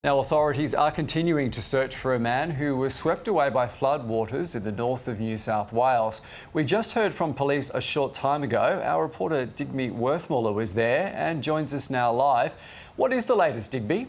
Now, authorities are continuing to search for a man who was swept away by floodwaters in the north of New South Wales. We just heard from police a short time ago. Our reporter Digby Worthmuller was there and joins us now live. What is the latest, Digby?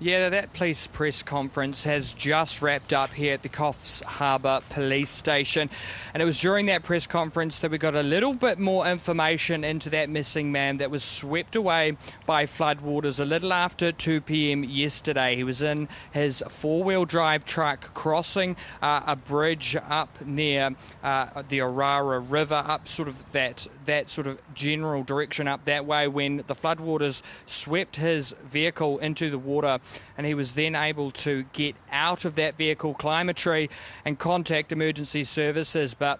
Yeah, that police press conference has just wrapped up here at the Coffs Harbour Police Station. And it was during that press conference that we got a little bit more information into that missing man that was swept away by floodwaters a little after 2 p.m. yesterday. He was in his four-wheel drive truck crossing a bridge up near the Orara River, up sort of that sort of general direction up that way, when the floodwaters swept his vehicle into the water. And he was then able to get out of that vehicle, climb a tree and contact emergency services. But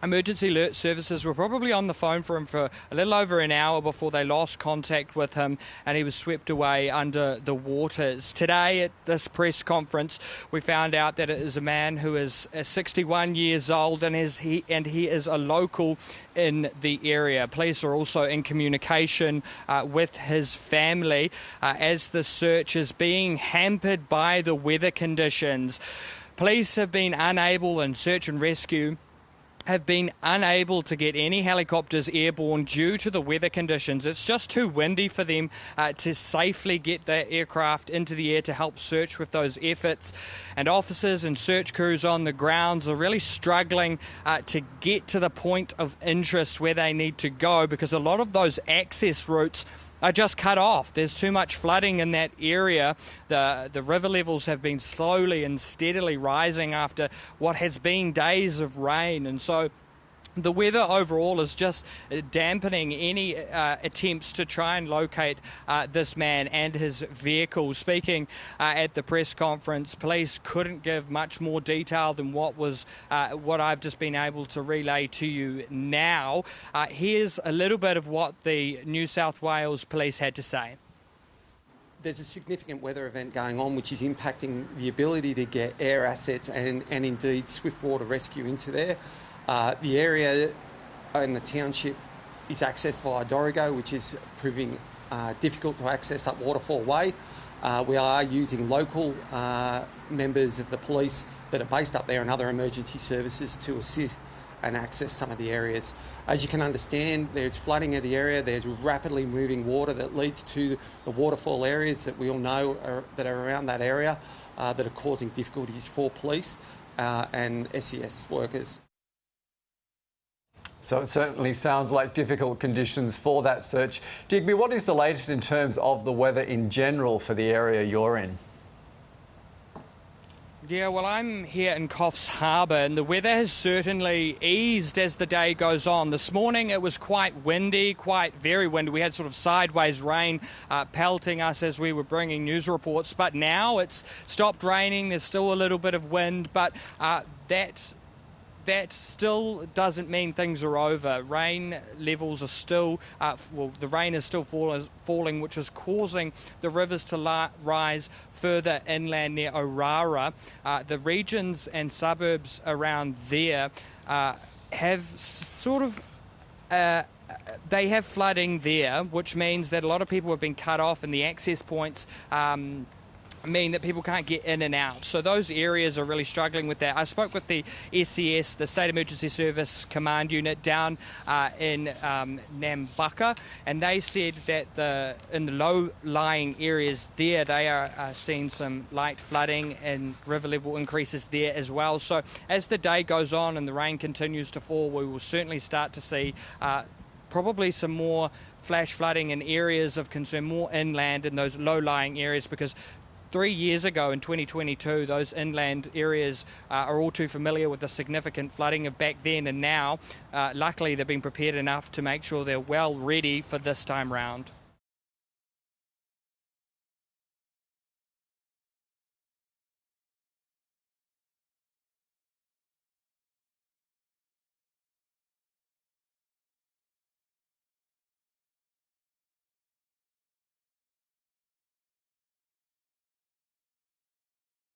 emergency alert services were probably on the phone for him for a little over an hour before they lost contact with him, and he was swept away under the waters. Today at this press conference, we found out that it is a man who is 61 years old and he is a local in the area. Police are also in communication with his family as the search is being hampered by the weather conditions. Police have been unable, and search and rescue have been unable to get any helicopters airborne due to the weather conditions. It's just too windy for them to safely get the aircraft into the air to help search with those efforts. And officers and search crews on the grounds are really struggling to get to the point of interest where they need to go, because a lot of those access routes are just cut off. There's too much flooding in that area. The river levels have been slowly and steadily rising after what has been days of rain, and so the weather overall is just dampening any attempts to try and locate this man and his vehicle. Speaking at the press conference, police couldn't give much more detail than what I've just been able to relay to you now. Here's a little bit of what the New South Wales police had to say. There's a significant weather event going on which is impacting the ability to get air assets and indeed swift water rescue into there. The area in the township is accessed via Dorrigo, which is proving difficult to access up Waterfall Way. We are using local members of the police that are based up there and other emergency services to assist and access some of the areas. As you can understand, there's flooding of the area, there's rapidly moving water that leads to the waterfall areas that we all know that are around that area that are causing difficulties for police and SES workers. So it certainly sounds like difficult conditions for that search. Digby, what is the latest in terms of the weather in general for the area you're in? Yeah, well, I'm here in Coffs Harbour, and the weather has certainly eased as the day goes on. This morning it was quite windy, very windy. We had sort of sideways rain pelting us as we were bringing news reports, but now it's stopped raining. There's still a little bit of wind, but that still doesn't mean things are over. Rain levels are still, the rain is still falling, which is causing the rivers to rise further inland near Orara. The regions and suburbs around there have sort of they have flooding there, which means that a lot of people have been cut off, and the access points mean that people can't get in and out. So those areas are really struggling with that. I spoke with the SES, the State Emergency Service Command Unit down in Nambucca, and they said that in the low-lying areas there, they are seeing some light flooding and river level increases there as well. So as the day goes on and the rain continues to fall, we will certainly start to see probably some more flash flooding in areas of concern, more inland in those low-lying areas, because 3 years ago in 2022, those inland areas are all too familiar with the significant flooding of back then, and now, luckily, they've been prepared enough to make sure they're well ready for this time round.